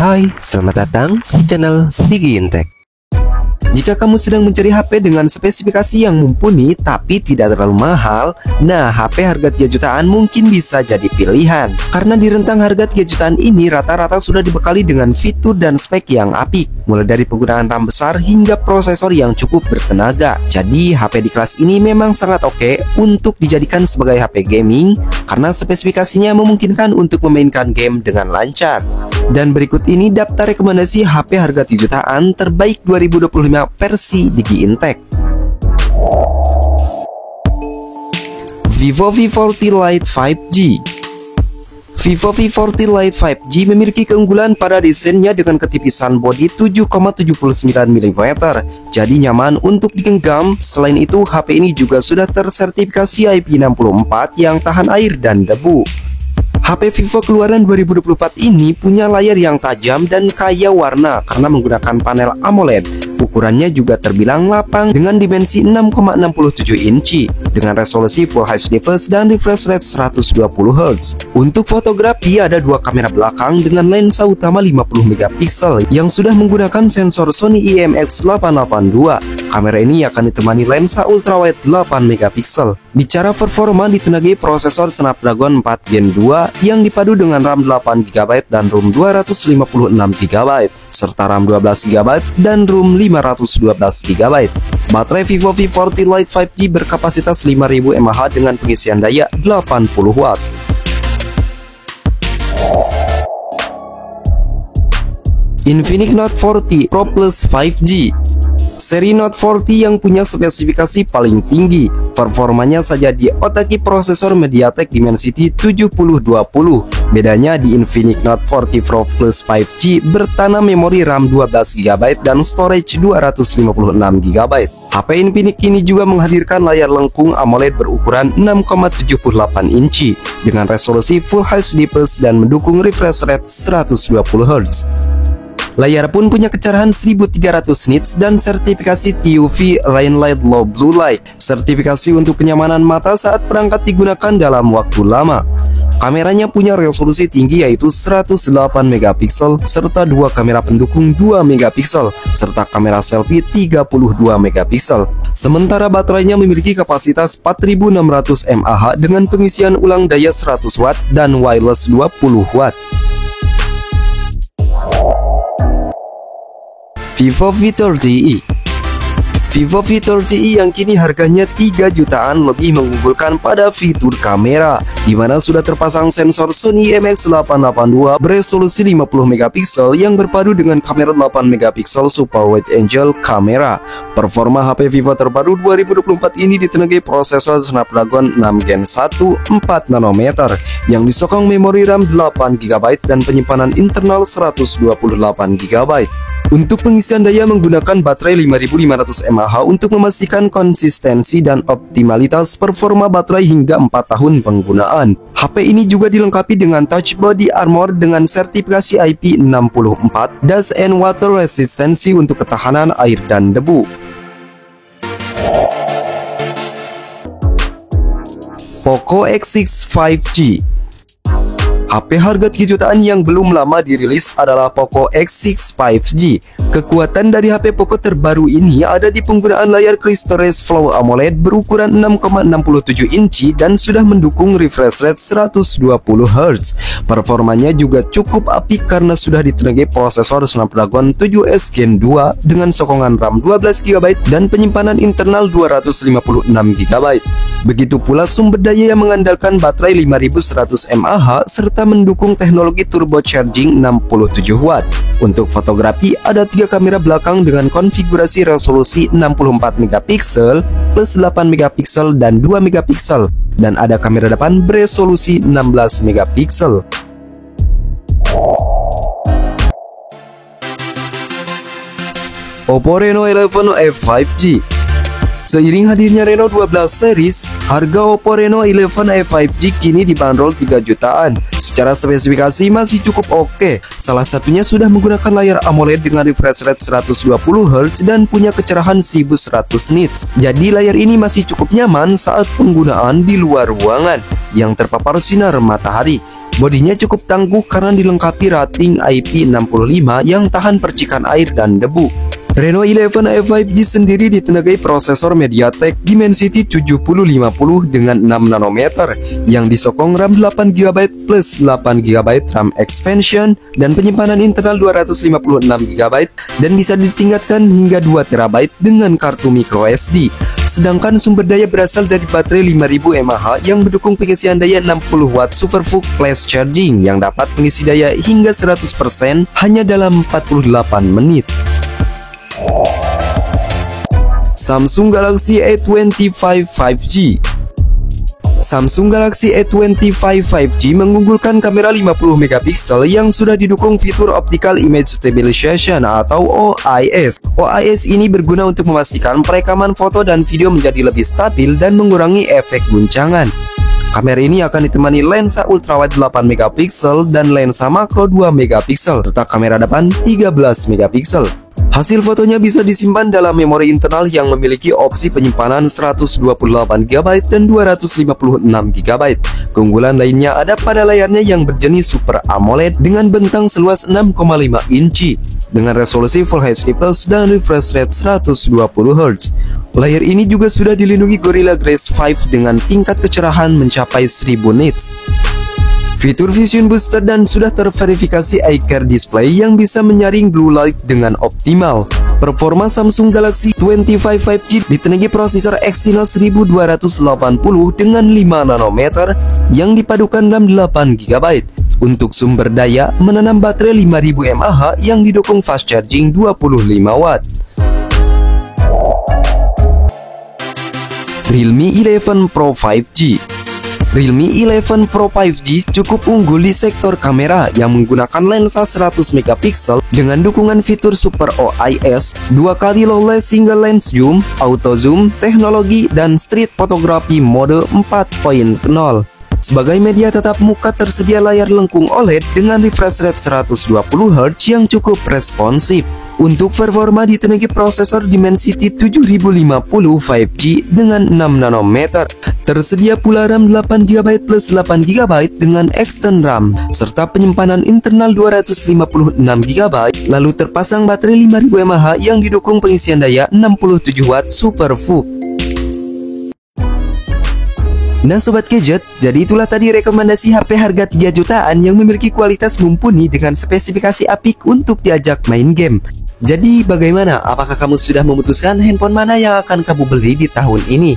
Hai, selamat datang di channel Digi Intek. Jika kamu sedang mencari HP dengan spesifikasi yang mumpuni tapi tidak terlalu mahal, nah HP harga 3 jutaan mungkin bisa jadi pilihan. Karena di rentang harga 3 jutaan ini rata-rata sudah dibekali dengan fitur dan spek yang apik, mulai dari penggunaan RAM besar hingga prosesor yang cukup bertenaga. Jadi HP di kelas ini memang sangat oke untuk dijadikan sebagai HP gaming karena spesifikasinya memungkinkan untuk memainkan game dengan lancar. Dan berikut ini daftar rekomendasi HP harga 3 jutaan terbaik 2025 versi Digi Intek. Vivo V40 Lite 5G. Vivo V40 Lite 5G memiliki keunggulan pada desainnya dengan ketipisan bodi 7,79 mm, jadi nyaman untuk digenggam. Selain itu, HP ini juga sudah tersertifikasi IP64 yang tahan air dan debu. HP Vivo keluaran 2024 ini punya layar yang tajam dan kaya warna karena menggunakan panel AMOLED. Ukurannya juga terbilang lapang dengan dimensi 6,67 inci dengan resolusi Full HD Plus dan refresh rate 120 Hz. Untuk fotografi ada dua kamera belakang dengan lensa utama 50 megapiksel yang sudah menggunakan sensor Sony IMX882. Kamera ini akan ditemani lensa ultrawide 8 megapiksel. Bicara performa, ditenagai prosesor Snapdragon 4 Gen 2 yang dipadu dengan RAM 8GB dan ROM 256GB serta RAM 12GB dan ROM 512GB. Baterai Vivo V40 Lite 5G berkapasitas 5000 mAh dengan pengisian daya 80 watt. Infinix Note 40 Pro Plus 5G. Seri Note 40 yang punya spesifikasi paling tinggi, performanya saja diotaki prosesor MediaTek Dimensity 7020. Bedanya di Infinix Note 40 Pro Plus 5G bertanam memori RAM 12GB dan storage 256GB. HP Infinix ini juga menghadirkan layar lengkung AMOLED berukuran 6,78 inci dengan resolusi Full HD Plus dan mendukung refresh rate 120 Hz. Layar pun punya kecerahan 1300 nits dan sertifikasi TUV Rainlight Low Blue Light, sertifikasi untuk kenyamanan mata saat perangkat digunakan dalam waktu lama. Kameranya punya resolusi tinggi yaitu 108 megapiksel serta dua kamera pendukung 2 megapiksel serta kamera selfie 32 megapiksel. Sementara baterainya memiliki kapasitas 4600 mAh dengan pengisian ulang daya 100 watt dan wireless 20 watt. Vivo V30i. Vivo V30i yang kini harganya 3 jutaan lebih mengunggulkan pada fitur kamera, di mana sudah terpasang sensor Sony IMX882 beresolusi 50 megapiksel yang berpadu dengan kamera 8 megapiksel super wide angle kamera. Performa HP Vivo terbaru 2024 ini ditenagai prosesor Snapdragon 6 Gen 1 4 nanometer yang disokong memori RAM 8GB dan penyimpanan internal 128GB. Untuk pengisian daya menggunakan baterai 5500 mAh untuk memastikan konsistensi dan optimalitas performa baterai hingga 4 tahun penggunaan. HP ini juga dilengkapi dengan touch body armor dengan sertifikasi IP64, dust and water resistancy untuk ketahanan air dan debu. Poco X6 5G. HP harga 3 jutaan yang belum lama dirilis adalah Poco X6 5G. Kekuatan dari HP Poco terbaru ini ada di penggunaan layar Crystal Rays Flow AMOLED berukuran 6,67 inci dan sudah mendukung refresh rate 120 Hz. Performanya juga cukup apik karena sudah ditenagai prosesor Snapdragon 7S Gen 2 dengan sokongan RAM 12GB dan penyimpanan internal 256GB. Begitu pula sumber daya yang mengandalkan baterai 5100 mAh serta mendukung teknologi turbocharging 67 watt. Untuk fotografi ada 3 kamera belakang dengan konfigurasi resolusi 64 megapiksel plus 8 megapiksel dan 2 megapiksel dan ada kamera depan beresolusi 16 megapiksel. Oppo Reno 11 F5G. Seiring hadirnya Reno 12 series, harga Oppo Reno 11 F5G kini dibanderol 3 jutaan. Secara spesifikasi masih cukup oke. Salah satunya sudah menggunakan layar AMOLED dengan refresh rate 120 Hz dan punya kecerahan 1100 nits. Jadi layar ini masih cukup nyaman saat penggunaan di luar ruangan yang terpapar sinar matahari. Bodinya cukup tangguh karena dilengkapi rating IP65 yang tahan percikan air dan debu. Reno 11 A5G sendiri ditenagai prosesor MediaTek Dimensity 7050 dengan 6 nanometer yang disokong RAM 8GB plus 8GB RAM expansion dan penyimpanan internal 256GB dan bisa ditingkatkan hingga 2TB dengan kartu microSD. Sedangkan sumber daya berasal dari baterai 5000 mAh yang mendukung pengisian daya 60W SuperVOOC flash charging yang dapat mengisi daya hingga 100% hanya dalam 48 menit. Samsung Galaxy A25 5G. Samsung Galaxy A25 5G mengunggulkan kamera 50MP yang sudah didukung fitur Optical Image Stabilization atau OIS. OIS ini berguna untuk memastikan perekaman foto dan video menjadi lebih stabil dan mengurangi efek guncangan. Kamera ini akan ditemani lensa ultrawide 8MP dan lensa makro 2MP serta kamera depan 13MP. Hasil fotonya bisa disimpan dalam memori internal yang memiliki opsi penyimpanan 128GB dan 256GB. Keunggulan lainnya ada pada layarnya yang berjenis Super AMOLED dengan bentang seluas 6,5 inci dengan resolusi Full HD Plus dan refresh rate 120Hz. Layar ini juga sudah dilindungi Gorilla Glass 5 dengan tingkat kecerahan mencapai 1000 nits. Fitur Vision Booster dan sudah terverifikasi iCare Display yang bisa menyaring blue light dengan optimal. Performa Samsung Galaxy A25 5G ditenagai prosesor Exynos 1280 dengan 5 nanometer yang dipadukan RAM 8GB. Untuk sumber daya, menanam baterai 5000 mAh yang didukung fast charging 25W. Realme 11 Pro 5G. Realme 11 Pro 5G cukup unggul di sektor kamera yang menggunakan lensa 100MP dengan dukungan fitur Super OIS, 2x lowless single lens zoom, auto zoom, teknologi, dan street photography mode 4.0. Sebagai media tatap muka tersedia layar lengkung OLED dengan refresh rate 120Hz yang cukup responsif. Untuk performa ditenagai prosesor Dimensity 7050 5G dengan 6 nanometer. Tersedia pula RAM 8GB plus 8GB dengan extend RAM serta penyimpanan internal 256GB, lalu terpasang baterai 5000 mAh yang didukung pengisian daya 67W SuperVOOC. Nah Sobat Gadget, jadi itulah tadi rekomendasi HP harga 3 jutaan yang memiliki kualitas mumpuni dengan spesifikasi apik untuk diajak main game. Jadi bagaimana? Apakah kamu sudah memutuskan handphone mana yang akan kamu beli di tahun ini?